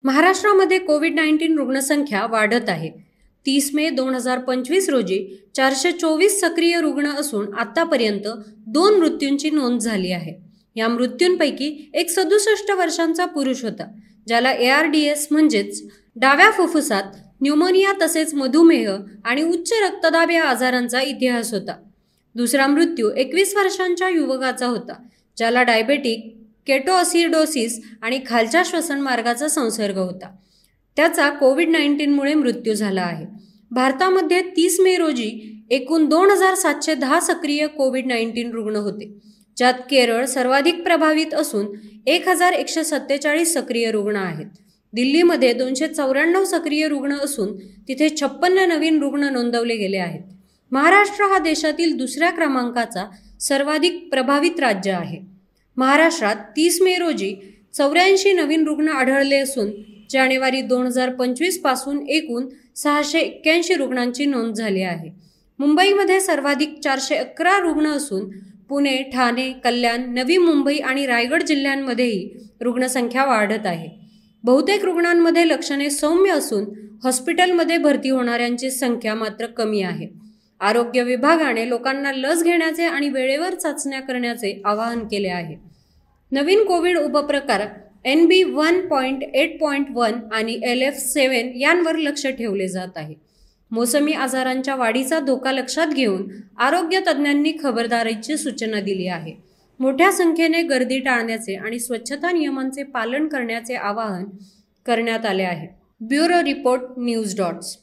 महाराष्ट्रामध्ये कोविड-19 रुग्णसंख्या वाढत आहे। 30 मे 2025 रोजी 424 सक्रिय रुग्ण असून आतापर्यंत 2 मृत्यूंची नोंद झाली आहे। या मृत्यूंपैकी एक 67 वर्षांचा पुरुष होता, ज्याला ARDS म्हणजेच डाव्या फुफ्फुसात न्यूमोनिया तसेच मधुमेह आणि उच्च रक्तदाब या आजारांचा इतिहास होता। दुसरा मृत्यू 21 वर्षांच्या युवकाचा होता, ज्याला डायबेटिक केटोअसिडोसिस आणि खालच्या श्वसन मार्गाचा संसर्ग होता। त्याचा कोविड-19 मुळे मृत्यू झाला आहे। भारतामध्ये 30 मे रोजी एकूण 2710 सक्रिय कोविड-19 रुग्ण होते, ज्यात केरळ सर्वाधिक प्रभावित असून 1147 सक्रिय रुग्ण आहेत। दिल्लीमध्ये 294 सक्रिय रुग्ण असून तिथे 56 नवीन रुग्ण नोंदवले गेले आहेत। महाराष्ट्र हा देशातील दुसऱ्या क्रमांकाचा सर्वाधिक प्रभावित राज्य आहे। महाराष्ट्रात 30 मे रोजी 84 नवीन रुग्ण आढळले असून जानेवारी 2025 पासून एकूण 681 रुग्णांची नोंद झाली आहे। मुंबईमध्ये सर्वाधिक 411 रुग्ण असून पुणे, ठाणे, कल्याण, नवी मुंबई आणि रायगड जिल्ह्यांमध्येही रुग्णसंख्या वाढत आहे। बहुतेक रुग्णांमध्ये लक्षणे सौम्य असून हॉस्पिटलमध्ये भरती होणाऱ्यांची संख्या मात्र कमी आहे। आरोग्य विभागाने लोकांना लस घेण्याचे आणि वेळेवर चाचण्या करण्याचे आवाहन केले आहे। नवीन कोविड उपप्रकार NB1.8.1 आणि LF7 यांवर लक्ष ठेवले जात आहे। मोसमी आजारांच्या वाढीचा धोका लक्षात घेऊन आरोग्य तज्ज्ञांनी खबरदारीची सूचना दिली आहे। मोठ्या संख्येने गर्दी टाळण्याचे आणि स्वच्छता नियमांचे पालन करण्याचे आवाहन करण्यात आले आहे। Bureau report news dots.